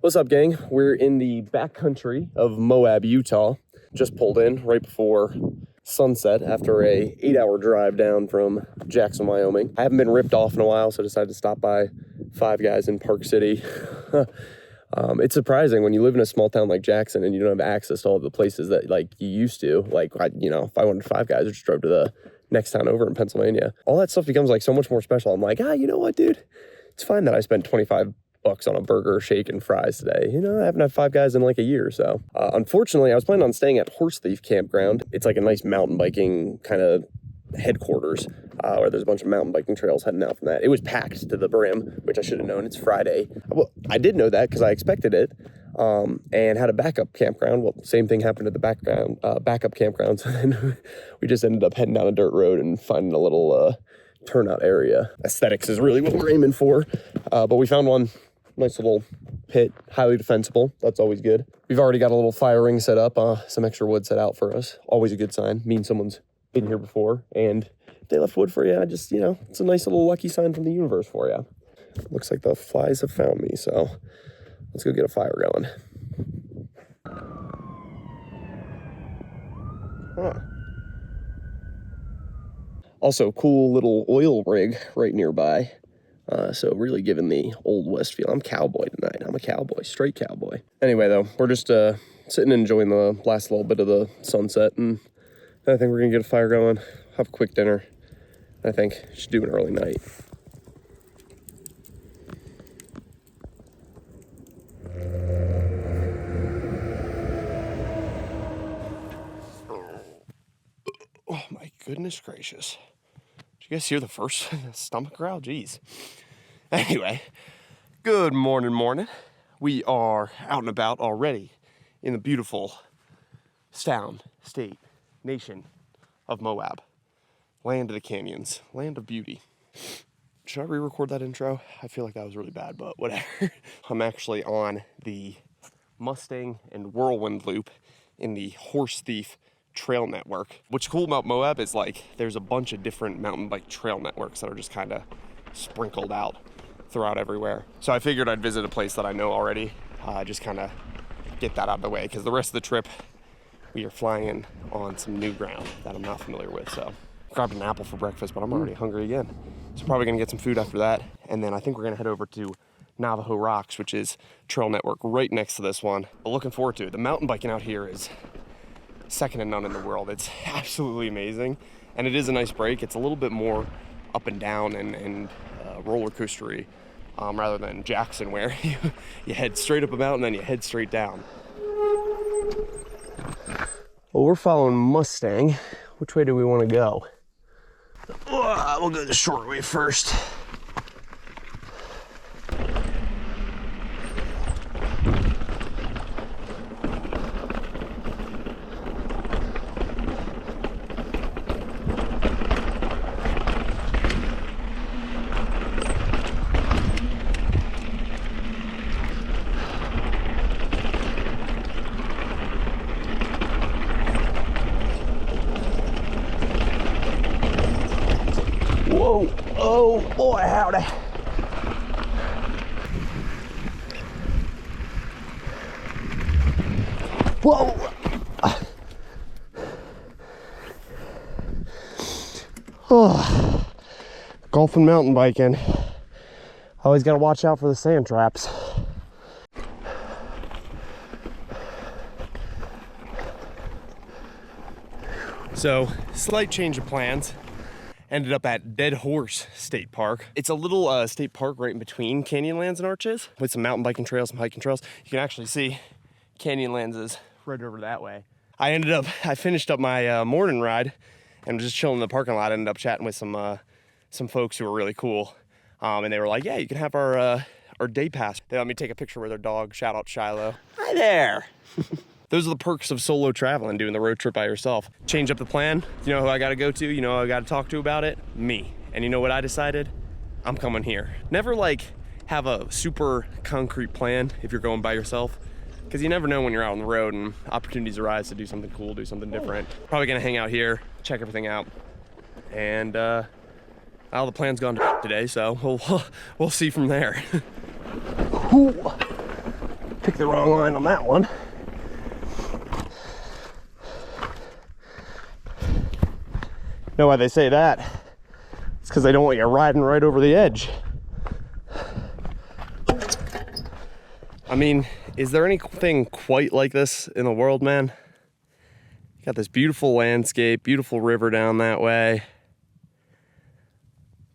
What's up, gang? We're in the backcountry of Moab, Utah. Just pulled in right before sunset after a 8-hour drive down from Jackson, Wyoming. I haven't been ripped off in a while, so I decided to stop by Five Guys in Park City. It's surprising when you live in a small town like Jackson and you don't have access to all the places that like you used to. Like, if I wanted Five Guys, I just drove to the next town over in Pennsylvania. All that stuff becomes like so much more special. I'm like, you know what, dude? It's fine that I spent $25 on a burger, shake, and fries today. You know, I haven't had Five Guys in like a year. So unfortunately, I was planning on staying at Horse Thief Campground. It's like a nice mountain biking kind of headquarters where there's a bunch of mountain biking trails heading out from that. It was packed to the brim, which I should have known. It's Friday. Well, I did know that because I expected it, and had a backup campground. Well, same thing happened at the backup campground. So then we just ended up heading down a dirt road and finding a little turnout area. Aesthetics is really what we're aiming for, but we found one. Nice little pit, highly defensible. That's always good. We've already got a little fire ring set up, some extra wood set out for us. Always a good sign. Means someone's been here before. And if they left wood for you, just, it's a nice little lucky sign from the universe for you. Looks like the flies have found me, so let's go get a fire going. Also, cool little oil rig right nearby. So really giving the Old West feel. I'm cowboy tonight. I'm a cowboy, straight cowboy. Anyway, though, we're just sitting and enjoying the last little bit of the sunset, and I think we're gonna get a fire going, have a quick dinner. I think should do an early night. Oh my goodness gracious. Did you guys hear the first stomach growl? Jeez. Anyway, good morning. We are out and about already in the beautiful town, state, nation of Moab. Land of the canyons, land of beauty. Should I re-record that intro? I feel like that was really bad, but whatever. I'm actually on the Mustang and Whirlwind loop in the Horse Thief trail network. What's cool about Moab is like there's a bunch of different mountain bike trail networks that are just kind of sprinkled out throughout everywhere. So I figured I'd visit a place that I know already, just kind of get that out of the way, because the rest of the trip we are flying on some new ground that I'm not familiar with. So grabbed an apple for breakfast, but I'm already hungry again. So probably gonna get some food after that, and then I think we're gonna head over to Navajo Rocks, which is trail network right next to this one. But looking forward to it. The mountain biking out here is second to none in the world. It's absolutely amazing, and it is a nice break. It's a little bit more up and down and roller coastery, rather than Jackson, where you head straight up a mountain, then you head straight down. Well, we're following Mustang. Which way do we want to go? We'll go the short way first. Whoa, oh boy, howdy. Whoa. Oh. Golf and mountain biking. Always gotta watch out for the sand traps. So, slight change of plans. Ended up at Dead Horse State Park. It's a little state park right in between Canyonlands and Arches with some mountain biking trails, some hiking trails. You can actually see Canyonlands is right over that way. I finished up my morning ride and was just chilling in the parking lot. I ended up chatting with some folks who were really cool. And they were like, yeah, you can have our day pass. They let me take a picture with their dog. Shout out Shiloh. Hi there. Those are the perks of solo traveling, doing the road trip by yourself. Change up the plan. You know who I gotta go to? You know who I gotta talk to about it? Me. And you know what I decided? I'm coming here. Never like have a super concrete plan if you're going by yourself, because you never know when you're out on the road and opportunities arise to do something cool, do something different. Probably gonna hang out here, check everything out, and all the plan's gone to today, so we'll see from there. Picked the wrong line on that one. Know why they say that? It's because they don't want you riding right over the edge. I mean, is there anything quite like this in the world, man? You got this beautiful landscape, beautiful river down that way.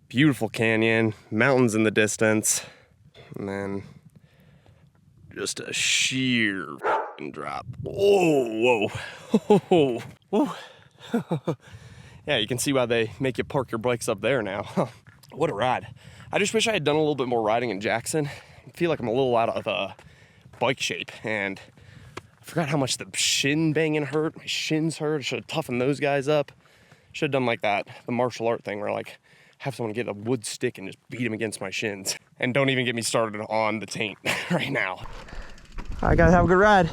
Beautiful canyon, mountains in the distance. And then just a sheer drop. Oh, whoa. Whoa. Yeah, you can see why they make you park your bikes up there now. What a ride. I just wish I had done a little bit more riding in Jackson. I feel like I'm a little out of bike shape, and I forgot how much the shin banging hurt. My shins hurt. I should have toughened those guys up. Should have done like that, the martial art thing where like have someone get a wood stick and just beat them against my shins. And don't even get me started on the taint right now. All right, guys, have a good ride.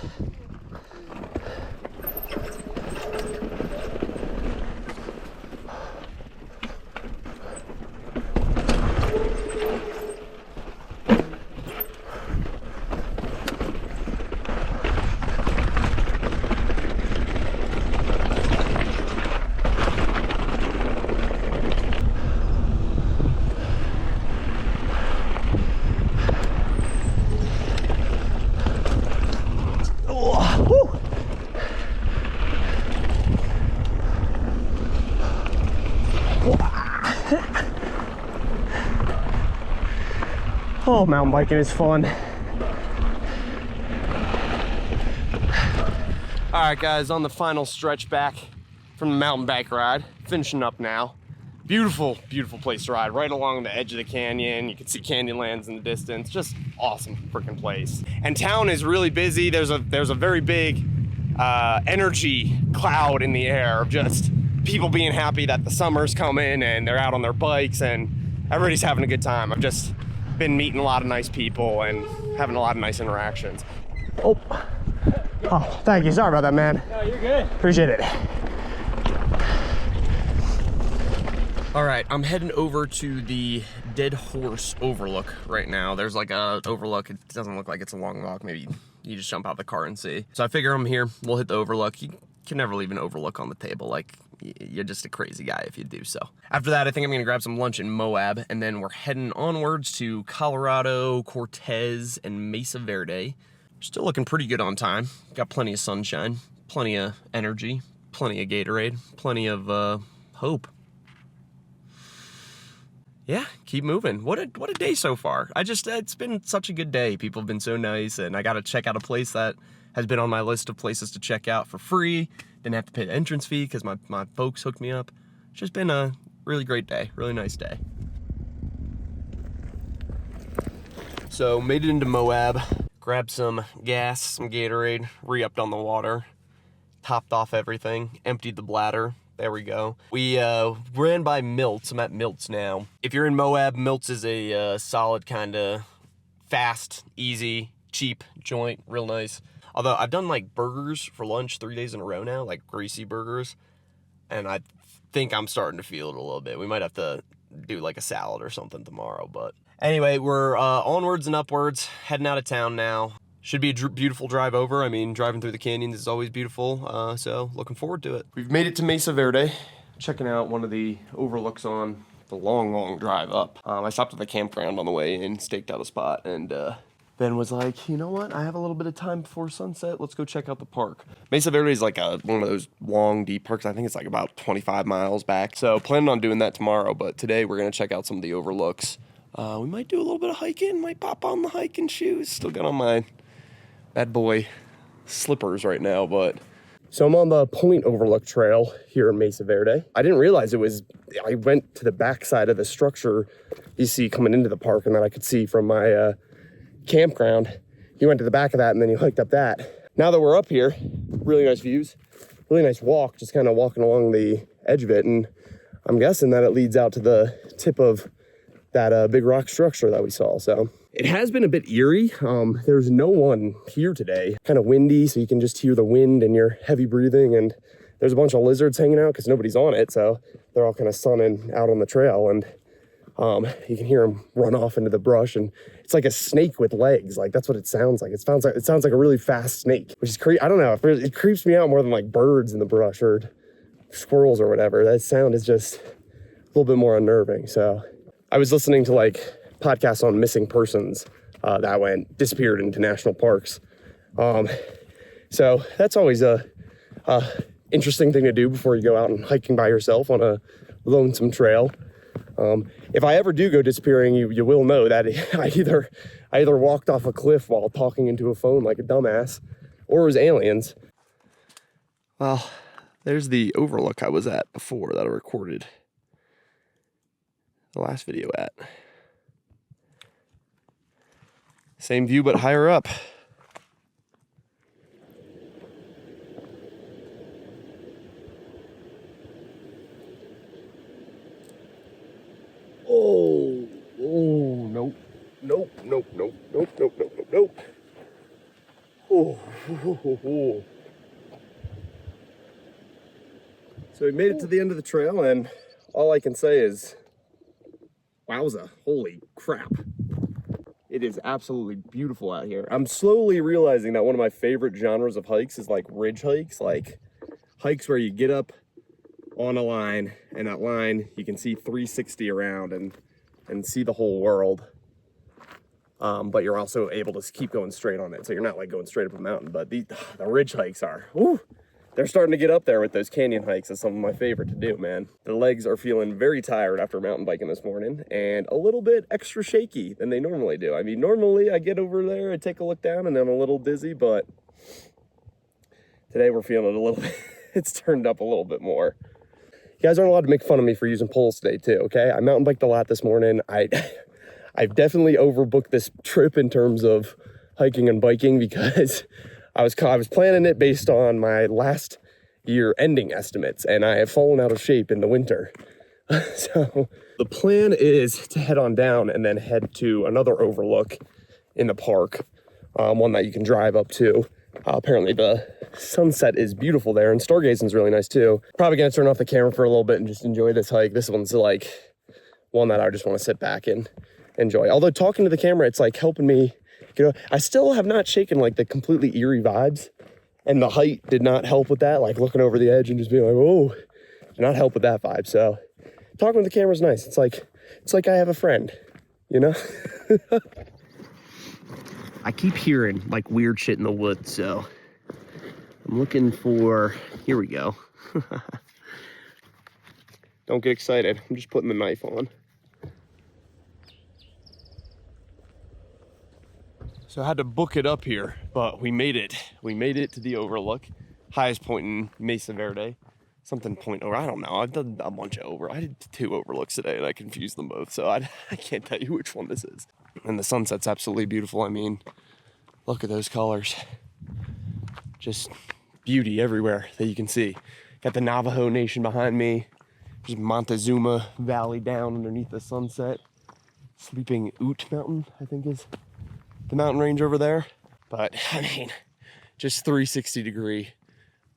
Oh, mountain biking is fun. All right, guys, on the final stretch back from the mountain bike ride, finishing up now. Beautiful, beautiful place to ride, right along the edge of the canyon. You can see Canyonlands in the distance. Just awesome freaking place. And town is really busy. There's a very big energy cloud in the air of just people being happy that the summer's coming and they're out on their bikes and everybody's having a good time. I've just been meeting a lot of nice people and having a lot of nice interactions. Oh, thank you. Sorry about that, man. No, you're good. Appreciate it. All right, I'm heading over to the Dead Horse Overlook right now. There's like a overlook. It doesn't look like it's a long walk. Maybe you just jump out the car and see. So I figure I'm here. We'll hit the overlook. You can never leave an overlook on the table. Like, you're just a crazy guy if you do so. After that, I think I'm gonna grab some lunch in Moab, and then we're heading onwards to Colorado, Cortez, and Mesa Verde. Still looking pretty good on time. Got plenty of sunshine, plenty of energy, plenty of Gatorade, plenty of hope. Yeah, keep moving. What a day so far. It's been such a good day. People have been so nice, and I got to check out a place that has been on my list of places to check out for free. Didn't have to pay the entrance fee because my folks hooked me up. It's just been a really great day, really nice day. So made it into Moab, grabbed some gas, some Gatorade, re-upped on the water, topped off everything, emptied the bladder. There we go. We ran by Milt's. I'm at Milt's now. If you're in Moab, Milt's is a solid kind of fast, easy, cheap joint, real nice. Although I've done like burgers for lunch 3 days in a row now, like greasy burgers, and I think I'm starting to feel it a little bit. We might have to do like a salad or something tomorrow, but anyway, we're onwards and upwards, heading out of town now. Should be a beautiful drive over. I mean, driving through the canyons is always beautiful, so looking forward to it. We've made it to Mesa Verde, checking out one of the overlooks on the long drive up. I stopped at the campground on the way in, staked out a spot, and Ben was like, you know what? I have a little bit of time before sunset. Let's go check out the park. Mesa Verde is like one of those long, deep parks. I think it's like about 25 miles back. So planning on doing that tomorrow, but today we're going to check out some of the overlooks. We might do a little bit of hiking, might pop on the hiking shoes. Still got on my bad boy slippers right now, but. So I'm on the Point Overlook Trail here in Mesa Verde. I didn't realize I went to the backside of the structure you see coming into the park and that I could see from my campground. He went to the back of that and then he hiked up that. Now that we're up here, really nice views, really nice walk, just kind of walking along the edge of it. And I'm guessing that it leads out to the tip of that big rock structure that we saw. So it has been a bit eerie. There's no one here today. Kind of windy, so you can just hear the wind and your heavy breathing. And there's a bunch of lizards hanging out because nobody's on it. So they're all kind of sunning out on the trail. And You can hear him run off into the brush, and it's like a snake with legs. Like, that's what it sounds like. It sounds like a really fast snake, which is I don't know. It creeps me out more than like birds in the brush or squirrels or whatever. That sound is just a little bit more unnerving. So I was listening to like podcasts on missing persons that disappeared into national parks. So that's always a interesting thing to do before you go out and hiking by yourself on a lonesome trail. If I ever do go disappearing, you will know that I either walked off a cliff while talking into a phone like a dumbass, or it was aliens. Well, there's the overlook I was at before that I recorded the last video at. Same view, but higher up. Nope. Oh. So we made it to the end of the trail, and all I can say is, wowza, holy crap. It is absolutely beautiful out here. I'm slowly realizing that one of my favorite genres of hikes is like ridge hikes, like hikes where you get up on a line, and that line you can see 360 around and see the whole world. But you're also able to keep going straight on it. So you're not like going straight up a mountain, but the ridge hikes are, they're starting to get up there with those canyon hikes. That's some of my favorite to do, man. The legs are feeling very tired after mountain biking this morning, and a little bit extra shaky than they normally do. I mean, normally I get over there, I take a look down, and I'm a little dizzy, but today we're feeling it a little bit. It's turned up a little bit more. You guys aren't allowed to make fun of me for using poles today too, okay? I mountain biked a lot this morning. I've definitely overbooked this trip in terms of hiking and biking because I was planning it based on my last year ending estimates, and I have fallen out of shape in the winter. So the plan is to head on down and then head to another overlook in the park, one that you can drive up to. Apparently the sunset is beautiful there, and stargazing is really nice too. Probably gonna turn off the camera for a little bit and just enjoy this hike. This one's like one that I just want to sit back and enjoy. Although talking to the camera, it's like helping me, I still have not shaken like the completely eerie vibes, and the height did not help with that. Like looking over the edge and just being like, whoa, did not help with that vibe. So talking with the camera is nice. It's like I have a friend, you know? I keep hearing like weird shit in the woods, so I'm looking for, here we go. Don't get excited. I'm just putting the knife on. So I had to book it up here, but we made it. We made it to the overlook. Highest point in Mesa Verde. Something point over, I don't know. I've done a bunch of I did 2 overlooks today and I confused them both. So I can't tell you which one this is. And the sunset's absolutely beautiful. I mean, look at those colors. Just beauty everywhere that you can see. Got the Navajo Nation behind me. There's Montezuma Valley down underneath the sunset. Sleeping Ute Mountain, I think is the mountain range over there. But I mean, just 360-degree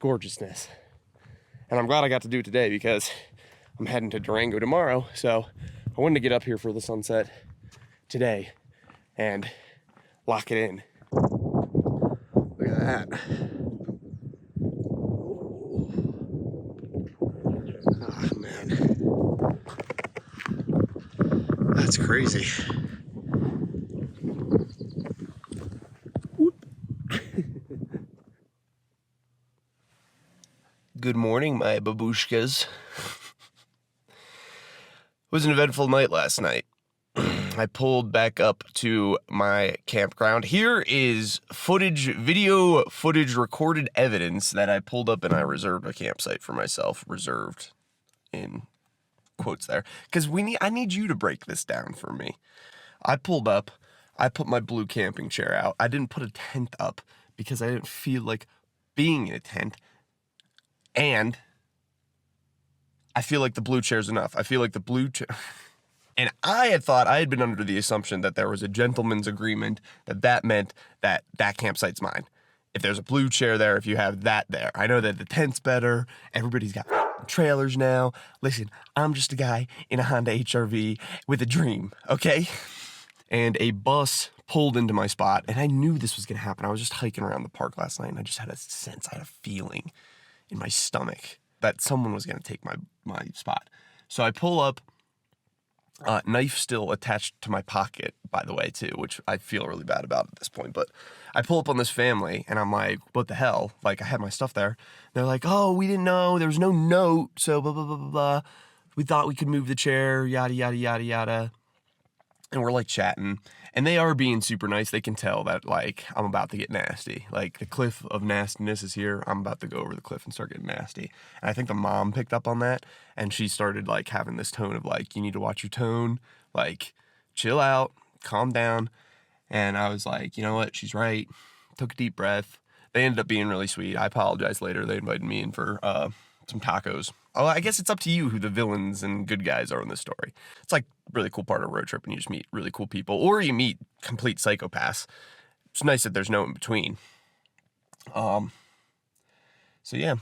gorgeousness. And I'm glad I got to do it today because I'm heading to Durango tomorrow. So I wanted to get up here for the sunset today and lock it in. Look at that. Oh man, that's crazy. Good morning, my babushkas. It was an eventful night last night. I pulled back up to my campground. Here is video footage, recorded evidence that I pulled up and I reserved a campsite for myself. Reserved in quotes there. Because I need you to break this down for me. I pulled up, I put my blue camping chair out. I didn't put a tent up because I didn't feel like being in a tent. And I feel like the blue chair's enough. I feel like the blue chair... And I had been under the assumption that there was a gentleman's agreement that meant that campsite's mine. If there's a blue chair there, if you have that there. I know that the tent's better. Everybody's got trailers now. Listen, I'm just a guy in a Honda HR-V with a dream, okay? And a bus pulled into my spot, and I knew this was going to happen. I was just hiking around the park last night, and I just had a sense, I had a feeling in my stomach that someone was going to take my spot. So I pull up, knife still attached to my pocket, by the way, too, which I feel really bad about at this point. But I pull up on this family, and I'm like, what the hell? Like, I had my stuff there. They're like, oh, we didn't know. There was no note, so blah, blah, blah, blah, blah. We thought we could move the chair, yada, yada, yada, yada. And we're like chatting, and they are being super nice. They can tell that like I'm about to get nasty. Like the cliff of nastiness is here. I'm about to go over the cliff and start getting nasty. And I think the mom picked up on that, and she started like having this tone of like, you need to watch your tone, like chill out, calm down. And I was like, you know what? She's right. Took a deep breath. They ended up being really sweet. I apologized later. They invited me in for some tacos. Oh, I guess it's up to you who the villains and good guys are in this story. It's like a really cool part of a road trip, and you just meet really cool people, or you meet complete psychopaths. It's nice that there's no in between. So yeah,